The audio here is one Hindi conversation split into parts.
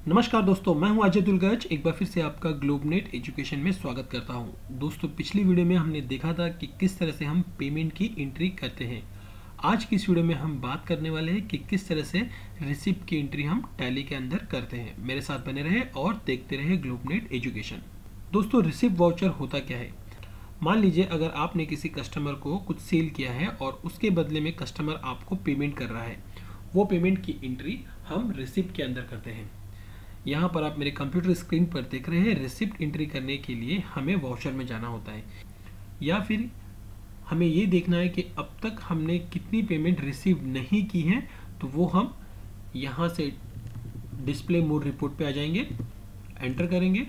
नमस्कार दोस्तों, मैं हूं अजय दुलगज। एक बार फिर से आपका ग्लोबनेट एजुकेशन में स्वागत करता हूं। दोस्तों, पिछली वीडियो में हमने देखा था कि किस तरह से हम पेमेंट की एंट्री करते हैं। आज की इस वीडियो में हम बात करने वाले हैं कि किस तरह से रिसिप्ट की एंट्री हम टैली के अंदर करते हैं। मेरे साथ बने रहे और देखते रहे ग्लोबनेट एजुकेशन। दोस्तों, रिसिप्ट वाउचर होता क्या है? मान लीजिए अगर आपने किसी कस्टमर को कुछ सेल किया है और उसके बदले में कस्टमर आपको पेमेंट कर रहा है, वो पेमेंट की एंट्री हम रिसिप्ट के अंदर करते हैं। यहाँ पर आप मेरे कंप्यूटर स्क्रीन पर देख रहे हैं, रिसिप्ट एंट्री करने के लिए हमें वाउचर में जाना होता है, या फिर हमें ये देखना है कि अब तक हमने कितनी पेमेंट रिसीव नहीं की है। तो वो हम यहाँ से डिस्प्ले मोड रिपोर्ट पे आ जाएंगे, एंटर करेंगे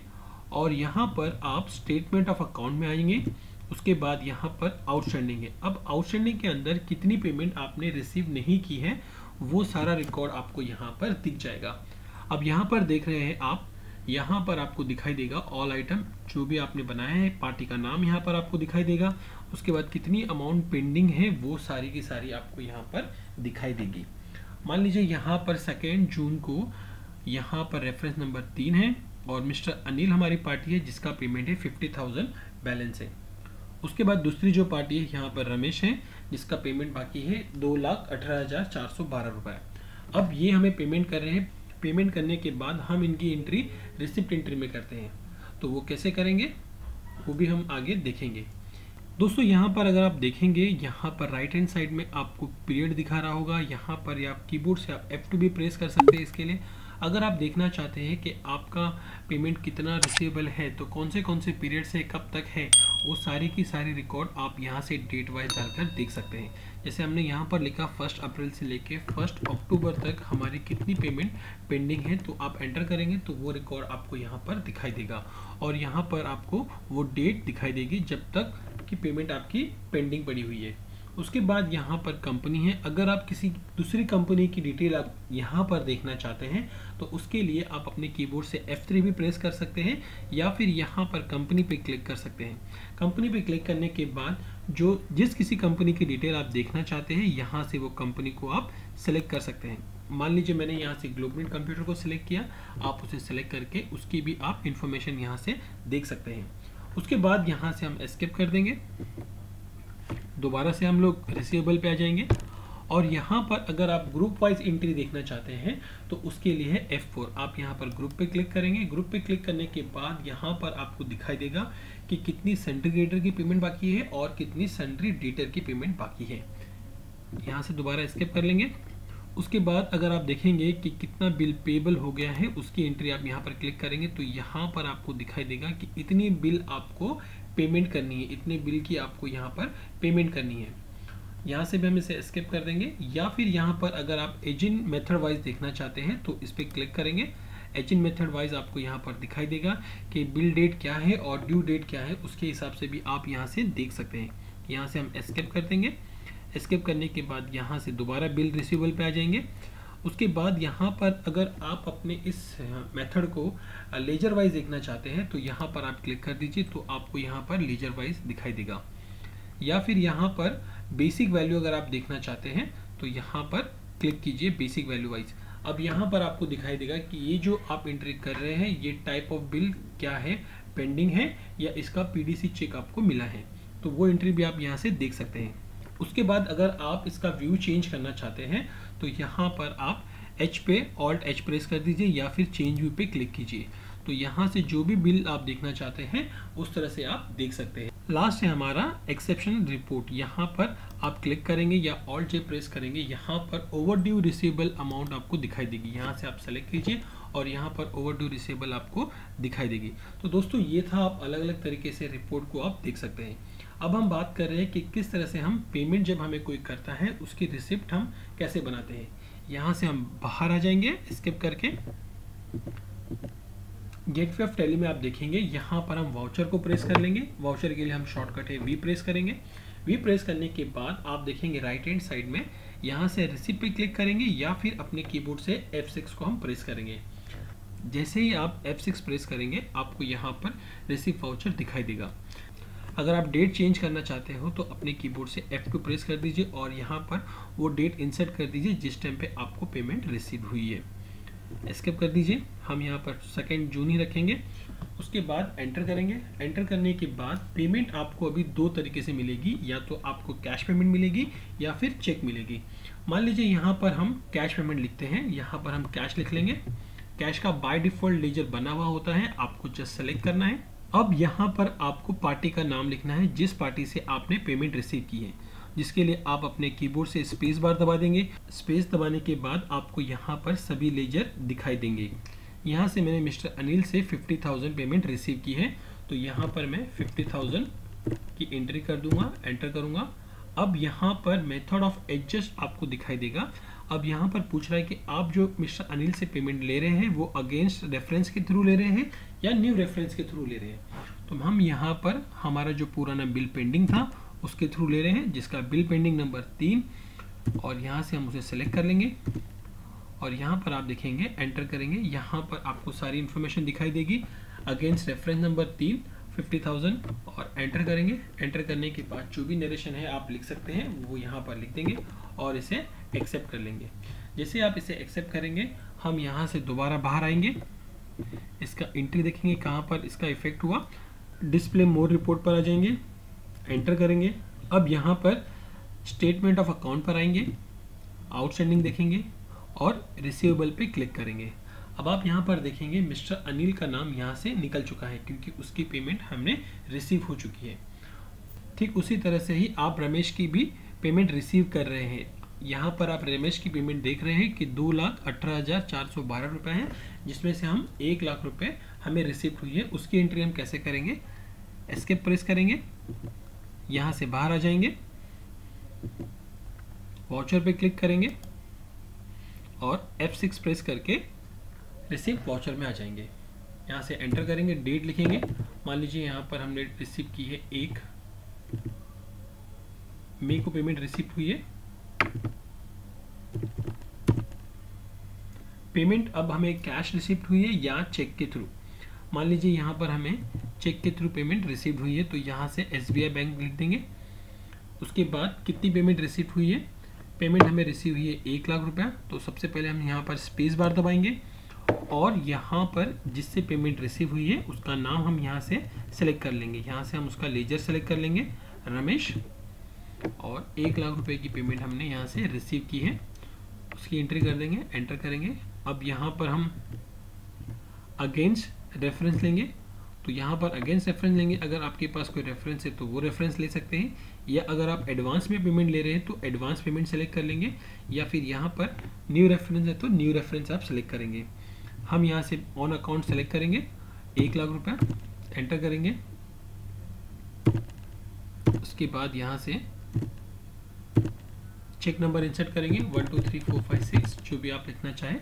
और यहाँ पर आप स्टेटमेंट ऑफ अकाउंट में आएंगे। उसके बाद यहाँ पर आउटस्टैंडिंग है। अब आउटस्टैंडिंग के अंदर कितनी पेमेंट आपने रिसीव नहीं की है वो सारा रिकॉर्ड आपको यहाँ पर दिख जाएगा। अब यहाँ पर देख रहे हैं आप, यहाँ पर आपको दिखाई देगा ऑल आइटम जो भी आपने बनाया है, पार्टी का नाम यहाँ पर आपको दिखाई देगा। उसके बाद कितनी अमाउंट पेंडिंग है वो सारी की सारी आपको यहाँ पर दिखाई देगी। मान लीजिए यहाँ पर 2 जून को यहाँ पर रेफरेंस नंबर 3 है और मिस्टर अनिल हमारी पार्टी है जिसका पेमेंट है 50,000 बैलेंस है। उसके बाद दूसरी जो पार्टी है यहाँ पर रमेश है जिसका पेमेंट बाकी है 2,18,412 रुपये। अब ये हमें पेमेंट कर रहे हैं। पेमेंट करने के बाद हम इनकी एंट्री रिसिप्ट एंट्री में करते हैं। तो वो कैसे करेंगे वो भी हम आगे देखेंगे। दोस्तों, यहाँ पर अगर आप देखेंगे, यहाँ पर राइट हैंड साइड में आपको पीरियड दिखा रहा होगा। यहाँ पर आप कीबोर्ड से आप F2 भी प्रेस कर सकते हैं। इसके लिए अगर आप देखना चाहते हैं कि आपका पेमेंट कितना रिसीवेबल है, तो कौन से पीरियड से कब तक है, वो सारी की सारी रिकॉर्ड आप यहाँ से डेट वाइज डालकर देख सकते हैं। जैसे हमने यहाँ पर लिखा 1 अप्रैल से लेके 1 अक्टूबर तक हमारी कितनी पेमेंट पेंडिंग है, तो आप एंटर करेंगे तो वो रिकॉर्ड आपको यहाँ पर दिखाई देगा और यहाँ पर आपको वो डेट दिखाई देगी जब तक कि पेमेंट आपकी पेंडिंग पड़ी हुई है। उसके बाद यहाँ पर कंपनी है। अगर आप किसी दूसरी कंपनी की डिटेल आप यहाँ पर देखना चाहते हैं तो उसके लिए आप अपने कीबोर्ड से F3 भी प्रेस कर सकते हैं या फिर यहाँ पर कंपनी पे क्लिक कर सकते हैं। कंपनी पे क्लिक करने के बाद जिस किसी कंपनी की डिटेल आप देखना चाहते हैं, यहाँ से वो कंपनी को आप सेलेक्ट कर सकते हैं। मान लीजिए मैंने यहाँ से ग्लोबनेट कंप्यूटर को सिलेक्ट किया, आप उसे सेलेक्ट करके उसकी भी आप इंफॉर्मेशन यहाँ से देख सकते हैं। उसके बाद यहाँ से हम एस्केप कर देंगे, दोबारा से हम लोग रिसीवेबल पे आ जाएंगे और यहाँ पर अगर आप ग्रुप वाइज एंट्री देखना चाहते हैं तो उसके लिए है F4। आप यहाँ पर ग्रुप पे क्लिक करेंगे। ग्रुप पे क्लिक करने के बाद यहाँ पर आपको दिखाई देगा कि कितनी सन्ड्री क्रेडिटर की पेमेंट बाकी है और कितनी सन्ड्री डेटर की पेमेंट बाकी है। यहाँ से दोबारा एस्केप कर लेंगे। उसके बाद अगर आप देखेंगे कि कितना बिल पेबल हो गया है, उसकी एंट्री आप यहाँ पर क्लिक करेंगे तो यहाँ पर आपको दिखाई देगा कि इतनी बिल आपको पेमेंट करनी है, इतने बिल की आपको यहाँ पर पेमेंट करनी है। यहाँ से भी हम इसे एस्केप कर देंगे। या फिर यहाँ पर अगर आप एजिंग मेथड वाइज देखना चाहते हैं तो इस पर क्लिक करेंगे। एजिंग मेथड वाइज आपको यहाँ पर दिखाई देगा कि बिल डेट क्या है और ड्यू डेट क्या है, उसके हिसाब से भी आप यहाँ से देख सकते हैं। यहाँ से हम एस्केप कर देंगे। एस्केप करने के बाद यहाँ से दोबारा बिल रिसीवेबल पे आ जाएंगे। उसके बाद यहाँ पर अगर आप अपने इस मेथड को लेजर वाइज देखना चाहते हैं तो यहाँ पर आप क्लिक कर दीजिए तो आपको यहाँ पर लेजर वाइज दिखाई देगा। या फिर यहाँ पर बेसिक वैल्यू अगर आप देखना चाहते हैं तो यहाँ पर क्लिक कीजिए बेसिक वैल्यू वाइज। अब यहाँ पर आपको दिखाई देगा कि ये जो आप एंट्री कर रहे हैं ये टाइप ऑफ बिल क्या है, पेंडिंग है या इसका PDC चेक आपको मिला है, तो वो एंट्री भी आप यहाँ से देख सकते हैं। उसके बाद अगर आप इसका व्यू चेंज करना चाहते हैं तो यहाँ पर आप H पे Alt H प्रेस कर दीजिए या फिर चेंज व्यू पे क्लिक कीजिए। तो यहाँ से जो भी बिल आप देखना चाहते हैं उस तरह से आप देख सकते हैं। लास्ट है हमारा एक्सेप्शन रिपोर्ट। यहाँ पर आप क्लिक करेंगे या Alt J प्रेस करेंगे, यहाँ पर ओवरड्यू रिसीवेबल अमाउंट आपको दिखाई देगी। यहाँ से आप सेलेक्ट कीजिए और यहाँ पर ओवरड्यू रिसीवेबल आपको दिखाई देगी। तो दोस्तों, ये था, आप अलग अलग तरीके से रिपोर्ट को आप देख सकते हैं। अब हम बात कर रहे हैं कि किस तरह से हम पेमेंट जब हमें कोई करता है उसकी रिसिप्ट हम कैसे बनाते हैं। यहाँ से हम बाहर आ जाएंगे स्किप करके। गेटवे ऑफ टैली में आप देखेंगे यहाँ पर हम वाउचर को प्रेस कर लेंगे। वाउचर के लिए हम शॉर्टकट है V प्रेस करेंगे। V प्रेस करने के बाद आप देखेंगे राइट हैंड साइड में यहाँ से रिसिप्ट पे क्लिक करेंगे या फिर अपने कीबोर्ड से F6 को हम प्रेस करेंगे। जैसे ही आप F6 प्रेस करेंगे आपको यहाँ पर रिसिप्ट वाउचर दिखाई देगा। अगर आप डेट चेंज करना चाहते हो तो अपने कीबोर्ड से F2 प्रेस कर दीजिए और यहाँ पर वो डेट इंसर्ट कर दीजिए जिस टाइम पे आपको पेमेंट रिसीव हुई है। एस्केप कर दीजिए। हम यहाँ पर 2 जून ही रखेंगे। उसके बाद एंटर करेंगे। एंटर करने के बाद पेमेंट आपको अभी 2 तरीके से मिलेगी, या तो आपको कैश पेमेंट मिलेगी या फिर चेक मिलेगी। मान लीजिए यहाँ पर हम कैश पेमेंट लिखते हैं, यहाँ पर हम कैश लिख लेंगे। कैश का बाय डिफॉल्ट लेजर बना हुआ होता है, आपको जस्ट सेलेक्ट करना है। अब यहाँ पर आपको पार्टी का नाम लिखना है जिस पार्टी से आपने पेमेंट रिसीव की है, जिसके लिए आप अपने कीबोर्ड से स्पेस बार दबा देंगे। स्पेस दबाने के बाद आपको यहाँ पर सभी लेजर दिखाई देंगे। यहाँ से मैंने मिस्टर अनिल से 50,000 पेमेंट रिसीव की है, तो यहाँ पर मैं 50,000 की एंट्री कर दूंगा, एंटर करूंगा। अब यहाँ पर मेथड ऑफ एडजस्ट आपको दिखाई देगा। अब यहाँ पर पूछ रहा है कि आप जो मिस्टर अनिल से पेमेंट ले रहे हैं वो अगेंस्ट रेफरेंस के थ्रू ले रहे हैं या न्यू रेफरेंस के थ्रू ले रहे हैं। तो हम यहाँ पर हमारा जो पुराना बिल पेंडिंग था उसके थ्रू ले रहे हैं, जिसका बिल पेंडिंग नंबर 3, और यहाँ से हम उसे सेलेक्ट कर लेंगे। और यहाँ पर आप देखेंगे, एंटर करेंगे, यहाँ पर आपको सारी इन्फॉर्मेशन दिखाई देगी। अगेंस्ट रेफरेंस नंबर 3 50,000, और एंटर करेंगे। एंटर करने के बाद जो भी नरेशन है आप लिख सकते हैं वो यहाँ पर लिख देंगे और इसे एक्सेप्ट कर लेंगे। जैसे आप इसे एक्सेप्ट करेंगे, हम यहाँ से दोबारा बाहर आएंगे। इसका एंट्री देखेंगे कहाँ पर इसका इफेक्ट हुआ। डिस्प्ले मोर रिपोर्ट पर आ जाएंगे, एंटर करेंगे। अब यहाँ पर स्टेटमेंट ऑफ अकाउंट पर आएंगे, आउटस्टैंडिंग देखेंगे और रिसीवेबल पे क्लिक करेंगे। अब आप यहाँ पर देखेंगे मिस्टर अनिल का नाम यहाँ से निकल चुका है क्योंकि उसकी पेमेंट हमने रिसीव हो चुकी है। ठीक उसी तरह से ही आप रमेश की भी पेमेंट रिसीव कर रहे हैं। यहाँ पर आप रमेश की पेमेंट देख रहे हैं कि 2,18,412 रुपये हैं, जिसमें से हम 1 लाख रुपये हमें रिसीव हुई है। उसकी एंट्री हम कैसे करेंगे, एस्केप प्रेस करेंगे, यहाँ से बाहर आ जाएंगे, वाउचर पे क्लिक करेंगे और F6 प्रेस करके रिसीव वाउचर में आ जाएंगे। यहाँ से एंटर करेंगे, डेट लिखेंगे। मान लीजिए यहाँ पर हमने रिसीव की है 1 मई को पेमेंट रिसीव हुई है। पेमेंट अब हमें कैश रिसीव हुई है या चेक के थ्रू। मान लीजिए यहाँ पर हमें चेक के थ्रू पेमेंट रिसीव हुई है, तो यहाँ से SBI बैंक लिख देंगे। उसके बाद कितनी पेमेंट रिसीव हुई है, पेमेंट हमें रिसीव हुई है 1 लाख रुपया, तो सबसे पहले हम यहाँ पर स्पेस बार दबाएंगे और यहाँ पर जिससे पेमेंट रिसीव हुई है उसका नाम हम यहाँ से सेलेक्ट कर लेंगे। यहाँ से हम उसका लेजर सेलेक्ट कर लेंगे, रमेश, और 1 लाख रुपए की पेमेंट हमने यहाँ से रिसीव की है, उसकी एंट्री कर देंगे, एंटर करेंगे। अब यहाँ पर हम अगेंस्ट रेफरेंस लेंगे, तो यहाँ पर अगेंस्ट रेफरेंस लेंगे। अगर आपके पास कोई रेफरेंस है तो वो रेफरेंस ले सकते हैं, या अगर आप एडवांस में पेमेंट ले रहे हैं तो एडवांस पेमेंट सेलेक्ट कर लेंगे, या फिर यहाँ पर न्यू रेफरेंस है तो न्यू रेफरेंस आप सेलेक्ट करेंगे। हम यहाँ से ऑन अकाउंट सेलेक्ट करेंगे, 1 लाख रुपया, एंटर करेंगे। उसके बाद यहाँ से चेक नंबर इंसर्ट करेंगे 1 2 3 4 5 6, जो भी आप लिखना चाहें,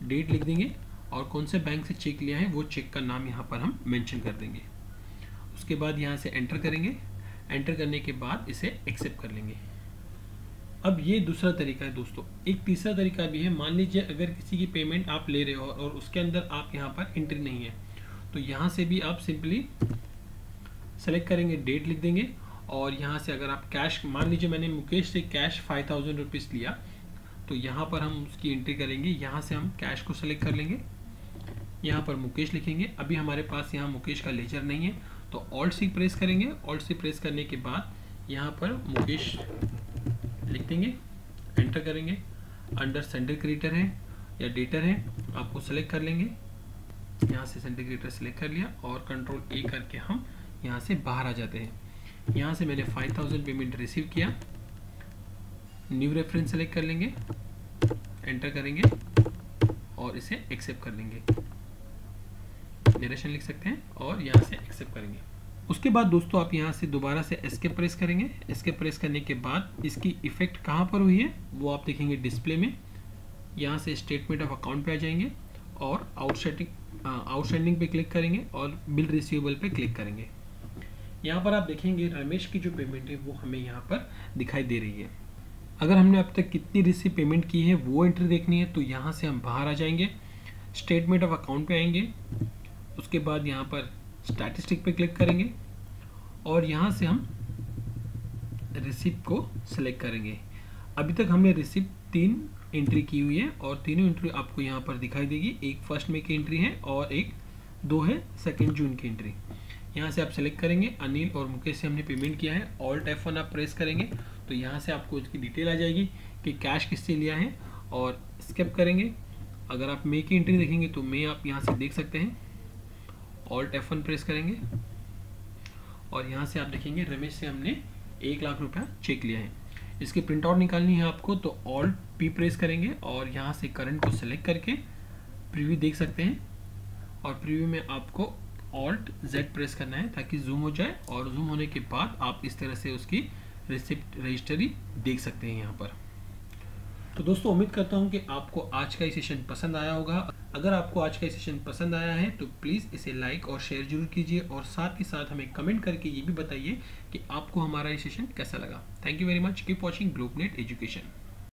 डेट लिख देंगे और कौन से बैंक से चेक लिया है वो चेक का नाम यहाँ पर हम मेंशन कर देंगे। उसके बाद यहाँ से एंटर करेंगे, एंटर करने के बाद इसे एक्सेप्ट कर लेंगे। अब ये दूसरा तरीका है दोस्तों। एक तीसरा तरीका भी है। मान लीजिए अगर किसी की पेमेंट आप ले रहे हो और उसके अंदर आप यहाँ पर एंट्री नहीं है, तो यहाँ से भी आप सिंपली सेलेक्ट करेंगे, डेट लिख देंगे, और यहाँ से अगर आप कैश, मान लीजिए मैंने मुकेश से कैश 5,000 रुपीज़ लिया, तो यहाँ पर हम उसकी एंट्री करेंगे। यहाँ से हम कैश को सेलेक्ट कर लेंगे, यहाँ पर मुकेश लिखेंगे। अभी हमारे पास यहाँ मुकेश का लेजर नहीं है, तो Alt+C प्रेस करेंगे। Alt+C प्रेस करने के बाद यहाँ पर मुकेश लिख देंगे, एंटर करेंगे। अंडर सेंडर क्रिएटर है या डेटर है, आपको सेलेक्ट कर लेंगे। यहाँ से सेंडर क्रिएटर सेलेक्ट कर लिया और Ctrl A करके हम यहाँ से बाहर आ जाते हैं। यहाँ से मैंने 5,000 पेमेंट रिसीव किया, न्यू रेफरेंस सेलेक्ट कर लेंगे, एंटर करेंगे और इसे एक्सेप्ट कर लेंगे। नरेशन लिख सकते हैं और यहाँ से एक्सेप्ट करेंगे। उसके बाद दोस्तों आप यहाँ से दोबारा से एस्केप प्रेस करेंगे। एस्केप प्रेस करने के बाद इसकी इफेक्ट कहाँ पर हुई है वो आप देखेंगे डिस्प्ले में। यहाँ से स्टेटमेंट ऑफ अकाउंट पे आ जाएंगे और आउटस्टैंडिंग पे क्लिक करेंगे और बिल रिसीवेबल पे क्लिक करेंगे। यहाँ पर आप देखेंगे रमेश की जो पेमेंट है वो हमें यहाँ पर दिखाई दे रही है। अगर हमने अब तक कितनी रिसीव पेमेंट की है वो एंट्री देखनी है, तो यहाँ से हम बाहर आ जाएंगे, स्टेटमेंट ऑफ अकाउंट पे आएंगे। उसके बाद यहाँ पर स्टैटिस्टिक पे क्लिक करेंगे और यहाँ से हम रिसिप्ट को सिलेक्ट करेंगे। अभी तक हमने रिसिप्ट 3 एंट्री की हुई है और तीनों एंट्री आपको यहाँ पर दिखाई देगी। एक 1 मई की एंट्री है और एक 2 है 2 जून की एंट्री। यहाँ से आप सेलेक्ट करेंगे, अनिल और मुकेश से हमने पेमेंट किया है। ऑल्ट F1 आप प्रेस करेंगे तो यहाँ से आपको इसकी डिटेल आ जाएगी कि कैश किससे लिया है, और स्किप करेंगे। अगर आप मई की एंट्री देखेंगे तो मई आप यहाँ से देख सकते हैं। ऑल्ट F1 प्रेस करेंगे और यहाँ से आप देखेंगे रमेश से हमने 1 लाख रुपया चेक लिया है। इसकी प्रिंट आउट निकालनी है आपको तो ऑल्ट P प्रेस करेंगे और यहाँ से करंट को सेलेक्ट करके प्रीव्यू देख सकते हैं, और प्रीव्यू में आपको ऑल्ट Z प्रेस करना है ताकि जूम हो जाए, और जूम होने के बाद आप इस तरह से उसकी रिसिप्ट रजिस्ट्री देख सकते हैं यहाँ पर। तो दोस्तों उम्मीद करता हूँ कि आपको आज का ये सेशन पसंद आया होगा। अगर आपको आज का ये सेशन पसंद आया है तो प्लीज़ इसे लाइक और शेयर जरूर कीजिए, और साथ ही साथ हमें कमेंट करके ये भी बताइए कि आपको हमारा ये सेशन कैसा लगा। Thank you very much. Keep watching Globenet education.